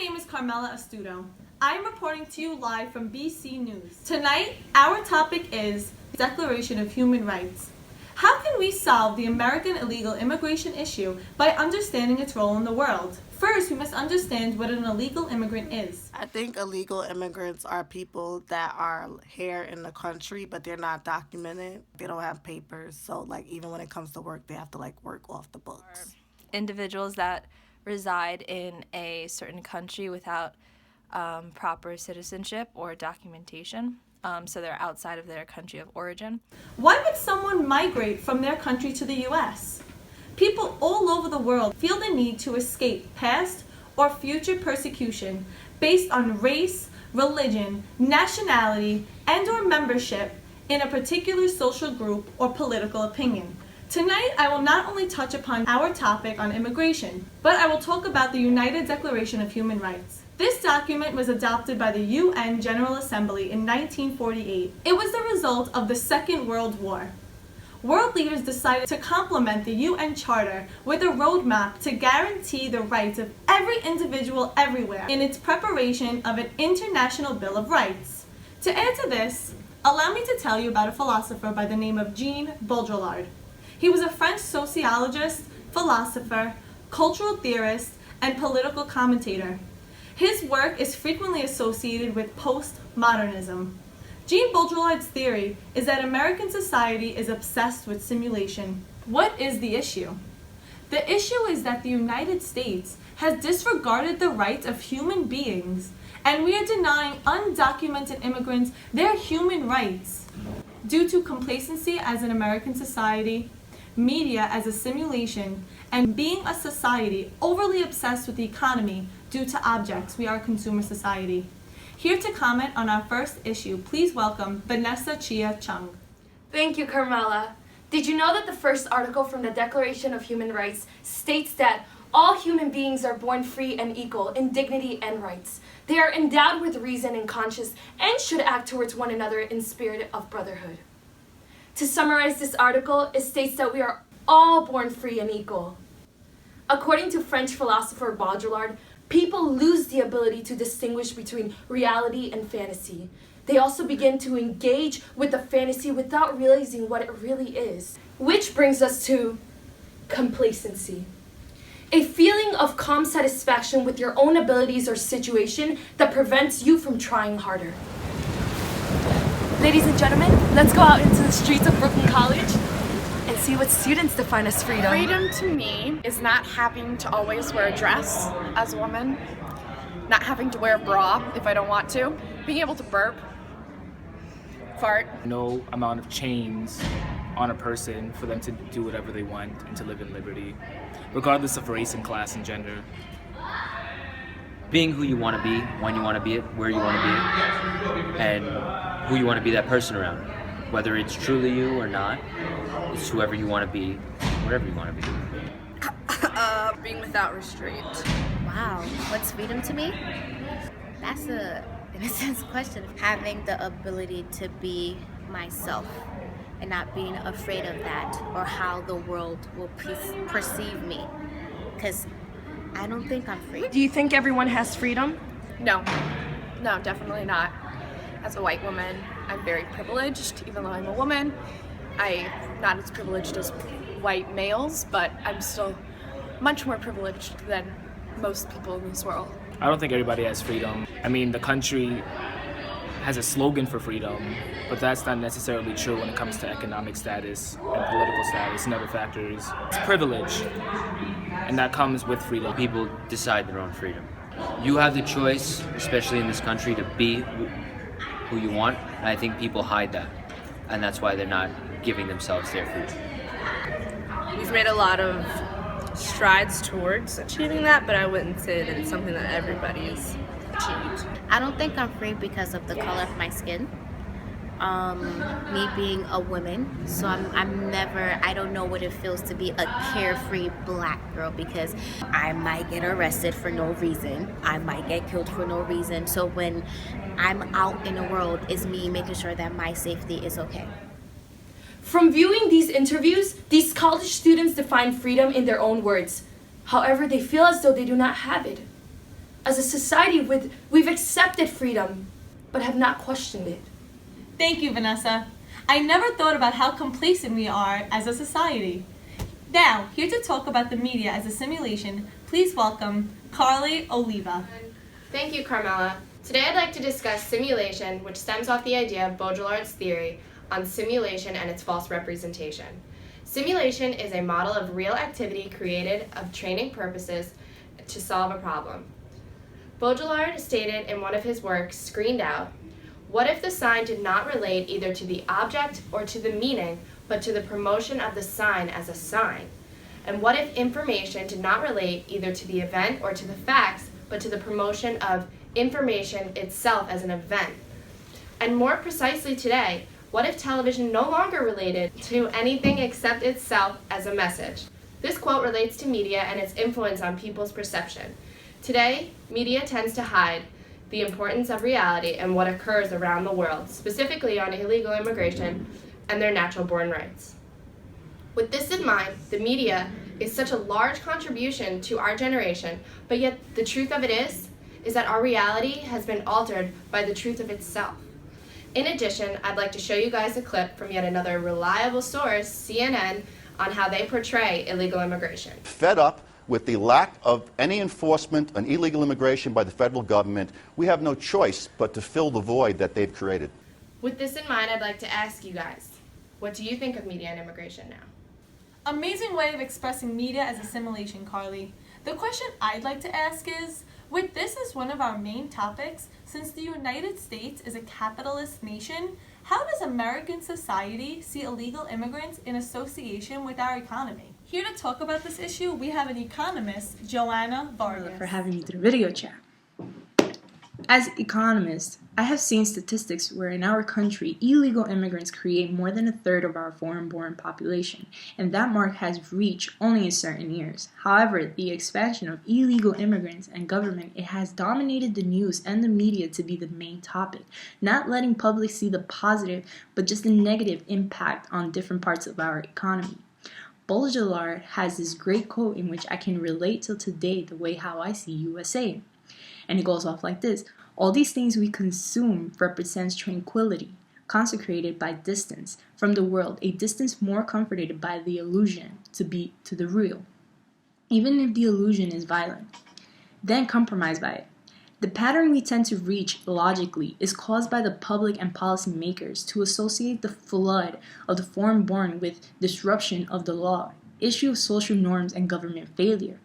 name is Carmela Astuto. I am reporting to you live from BC News. Tonight, our topic is the Declaration of Human Rights. How can we solve the American illegal immigration issue by understanding its role in the world? First, we must understand what an illegal immigrant is. I think illegal immigrants are people that are here in the country, but they're not documented. They don't have papers. So, even when it comes to work, they have to, work off the books. Individuals that reside in a certain country without proper citizenship or documentation. So they're outside of their country of origin. Why would someone migrate from their country to the U.S.? People all over the world feel the need to escape past or future persecution based on race, religion, nationality, and/or membership in a particular social group or political opinion. Tonight, I will not only touch upon our topic on immigration, but I will talk about the United Declaration of Human Rights. This document was adopted by the UN General Assembly in 1948. It was the result of the Second World War. World leaders decided to complement the UN Charter with a roadmap to guarantee the rights of every individual everywhere in its preparation of an International Bill of Rights. To add to this, allow me to tell you about a philosopher by the name of Jean Baudrillard. He was a French sociologist, philosopher, cultural theorist, and political commentator. His work is frequently associated with postmodernism. Jean Baudrillard's theory is that American society is obsessed with simulation. What is the issue? The issue is that the United States has disregarded the rights of human beings, and we are denying undocumented immigrants their human rights. Due to complacency as an American society, media as a simulation, and being a society overly obsessed with the economy due to objects, we are a consumer society. Here to comment on our first issue, please welcome Vanessa Chia Chung. Thank you, Carmela. Did you know that the first article from the Declaration of Human Rights states that all human beings are born free and equal in dignity and rights? They are endowed with reason and conscience and should act towards one another in spirit of brotherhood. To summarize this article, it states that we are all born free and equal. According to French philosopher Baudrillard, people lose the ability to distinguish between reality and fantasy. They also begin to engage with the fantasy without realizing what it really is. Which brings us to complacency. A feeling of calm satisfaction with your own abilities or situation that prevents you from trying harder. Ladies and gentlemen, let's go out into the streets of Brooklyn College and see what students define as freedom. Freedom to me is not having to always wear a dress as a woman, not having to wear a bra if I don't want to, being able to burp, fart. No amount of chains on a person for them to do whatever they want and to live in liberty, regardless of race and class and gender. Being who you want to be, when you want to be it, where you want to be it, and who you want to be that person around. Whether it's truly you or not, it's whoever you want to be, whatever you want to be. Being without restraint. Wow, what's freedom to me? That's a, in a sense, question. Having the ability to be myself and not being afraid of that or how the world will perceive me. Because I don't think I'm free. Do you think everyone has freedom? No, definitely not. As a white woman, I'm very privileged, even though I'm a woman. I'm not as privileged as white males, but I'm still much more privileged than most people in this world. I don't think everybody has freedom. I mean, the country has a slogan for freedom, but that's not necessarily true when it comes to economic status and political status and other factors. It's privilege, and that comes with freedom. People decide their own freedom. You have the choice, especially in this country, to be who you want, and I think people hide that, and that's why they're not giving themselves their freedom. We've made a lot of strides towards achieving that, but I wouldn't say that it's something that everybody's achieved. I don't think I'm free because of the color of my skin. Me being a woman, so I don't know what it feels to be a carefree black girl, because I might get arrested for no reason. I might get killed for no reason. So when I'm out in the world, it's me making sure that my safety is okay. From viewing these interviews, these college students define freedom in their own words. However, they feel as though they do not have it. As a society, we've accepted freedom, but have not questioned it. Thank you, Vanessa. I never thought about how complacent we are as a society. Now, here to talk about the media as a simulation, please welcome Carly Oliva. Thank you, Carmela. Today I'd like to discuss simulation, which stems off the idea of Baudrillard's theory on simulation and its false representation. Simulation is a model of real activity created of training purposes to solve a problem. Baudrillard stated in one of his works, Screened Out, "What if the sign did not relate either to the object or to the meaning, but to the promotion of the sign as a sign? And what if information did not relate either to the event or to the facts, but to the promotion of information itself as an event? And more precisely today, what if television no longer related to anything except itself as a message?" This quote relates to media and its influence on people's perception. Today, media tends to hide the importance of reality and what occurs around the world, specifically on illegal immigration and their natural-born rights. With this in mind, the media is such a large contribution to our generation, but yet the truth of it is that our reality has been altered by the truth of itself. In addition, I'd like to show you guys a clip from yet another reliable source, CNN, on how they portray illegal immigration. Fed up with the lack of any enforcement on illegal immigration by the federal government, we have no choice but to fill the void that they've created. With this in mind, I'd like to ask you guys, what do you think of media and immigration now? Amazing way of expressing media as a simulation, Carly. The question I'd like to ask is, with this as one of our main topics, since the United States is a capitalist nation, how does American society see illegal immigrants in association with our economy? Here to talk about this issue, we have an economist, Joanna Vargas. For having me through the video chat. As an economist, I have seen statistics where in our country, illegal immigrants create more than a third of our foreign-born population, and that mark has reached only in certain years. However, the expansion of illegal immigrants and government, it has dominated the news and the media to be the main topic, not letting public see the positive, but just the negative impact on different parts of our economy. Baudrillard has this great quote in which I can relate till today the way how I see USA. And it goes off like this: "All these things we consume represents tranquility, consecrated by distance from the world, a distance more comforted by the illusion to be to the real, even if the illusion is violent, then compromised by it. The pattern we tend to reach logically is caused by the public and policy makers to associate the flood of the foreign-born with disruption of the law, issue of social norms, and government failure.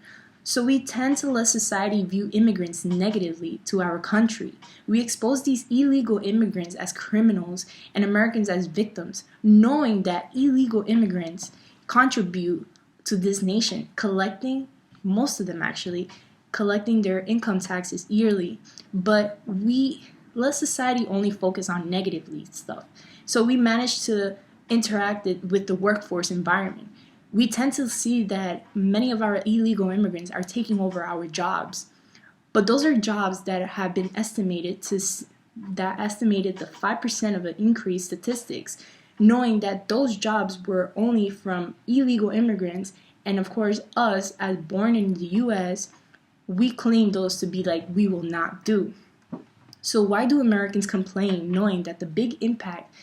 So we tend to let society view immigrants negatively to our country. We expose these illegal immigrants as criminals and Americans as victims, knowing that illegal immigrants contribute to this nation, collecting, most of them actually, collecting their income taxes yearly, but we let society only focus on negatively stuff. So we manage to interact with the workforce environment. We tend to see that many of our illegal immigrants are taking over our jobs, but those are jobs that have been estimated the 5% of an increased statistics, knowing that those jobs were only from illegal immigrants, and of course us as born in the US, we claim those to be like we will not do. So why do Americans complain knowing that the big impact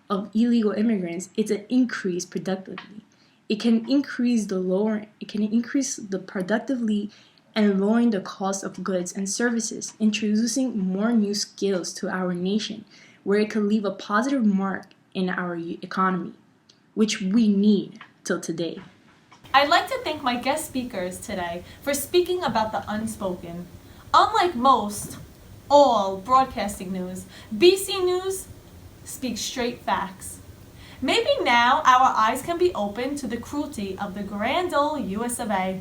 of illegal immigrants is an increase productively? It can increase the productively and lowering the cost of goods and services, introducing more new skills to our nation, where it could leave a positive mark in our economy, which we need till today. I'd like to thank my guest speakers today for speaking about the unspoken. Unlike most, all broadcasting news, BC News speaks straight facts. Maybe now our eyes can be opened to the cruelty of the grand old US of A.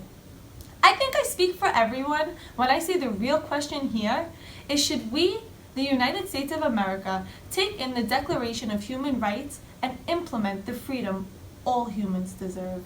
I think I speak for everyone when I say the real question here is, should we, the United States of America, take in the Declaration of Human Rights and implement the freedom all humans deserve?